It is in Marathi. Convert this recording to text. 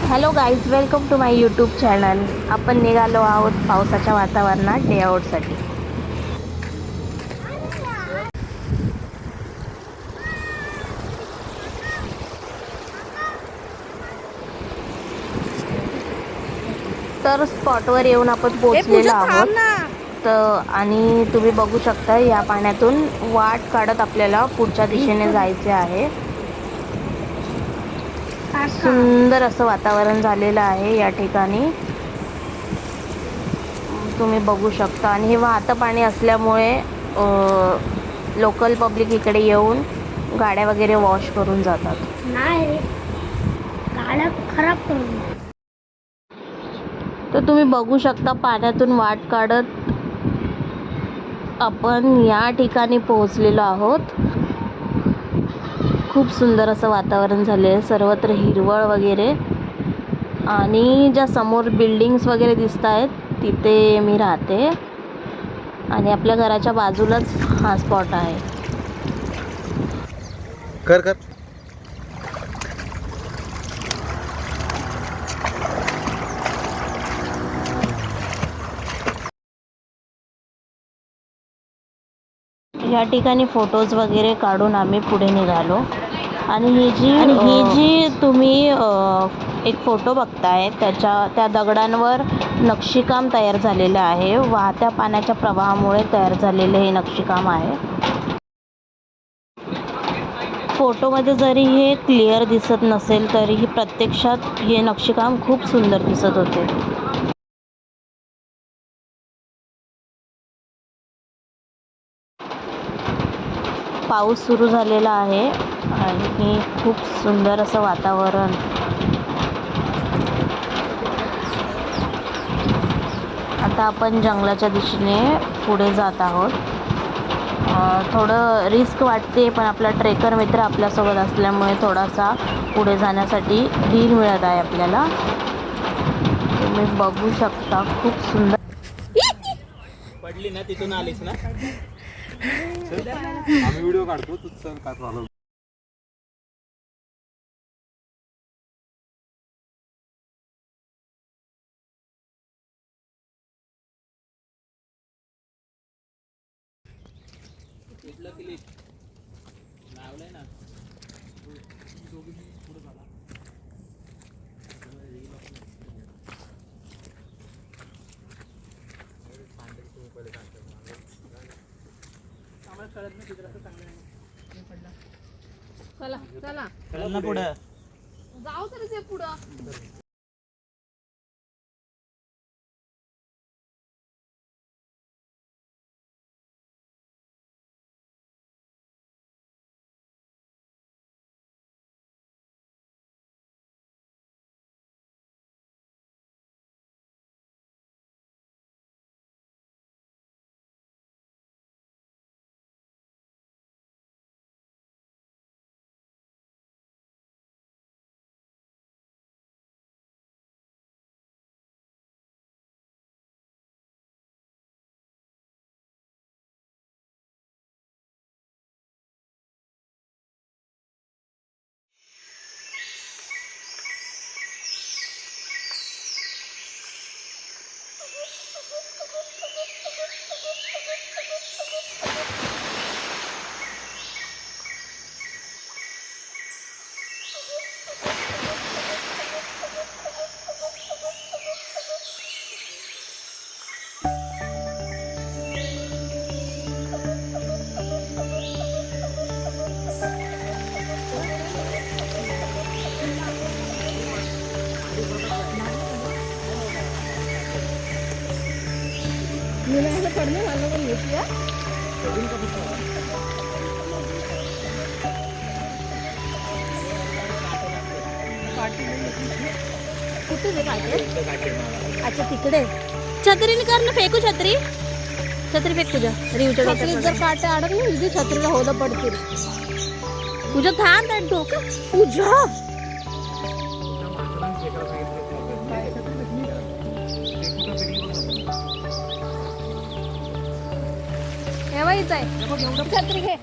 Hello guys, welcome to my YouTube channel. आपण निघालो आहोत पावसाच्या वातावरणात डे आउटसाठी. तर स्पॉटवर येऊन आपण पोहोचलेलो आहोत. आणि तुम्ही बघू शकता या पाण्यातून वाट काढत आपल्याला पुढच्या दिशेने जायचे आहे. सुंदर असं वातावरण झालेलं आहे या ठिकाणी, तुम्ही बघू शकता. आणि हे वाहतं पाणी असल्यामुळे लोकल पब्लिक इकडे येऊन गाड्या वगैरे वॉश करून जातात. नाही, गाड्या खराब करून. तर तुम्ही बघू शकता पाण्यातून वाट काढत आपण या ठिकाणी पोहोचलेलो आहोत. खूप सुंदर असं वातावरण झाले आहे, सर्वत्र हिरवळ वगैरे. आणि ज्या समोर बिल्डिंग्स वगैरे दिसत आहेत तिथे मी राहते आणि आपल्या घराच्या बाजूलाच हा स्पॉट आहे. कर कर या ठिकाणी फोटोज वगैरे काढून आम्ही पुढे निघालो. आणि ही जी तुम्ही एक फोटो बघताय त्या दगडांवर नक्षीकाम तयार झालेलं आहे. वाहत्या पाण्याच्या प्रवाहामुळे तयार झालेले हे नक्षीकाम आहे. फोटोमध्ये जरी हे क्लिअर दिसत नसेल तरीही प्रत्यक्षात हे नक्षीकाम खूप सुंदर दिसत होते. पाऊस सुरू झालेला आहे आणि खूप सुंदर असं वातावरण. आता आपण जंगलाच्या दिशेने पुढे जात आहोत. थोडं रिस्क वाटते, पण आपला ट्रेकर मित्र आपल्यासोबत असल्यामुळे थोडासा पुढे जाण्यासाठी धीर मिळत आहे आपल्याला. तुम्ही बघू शकता खूप सुंदर. पडली ना तिथून आलीस ना. आम्ही व्हिडिओ काढतो तू चल, काय प्रॉब्लेम. लावलंय ना चला चला चल ना पुढे जाऊ तरी ते पुढं. मुलांना पडणे मला पण घेतली कुठे ते काटे. अच्छा तिकडे छत्रीने कर ना, फेकू छत्री. छत्री फेक तुझ्या रिवच्या डोक्यात. जर काटे अडकले तुझी छत्रीला होलं पडतील. तुझ्या थांब आणि डोकं तुझ्या ठेवायचं आहे. छत्री घे.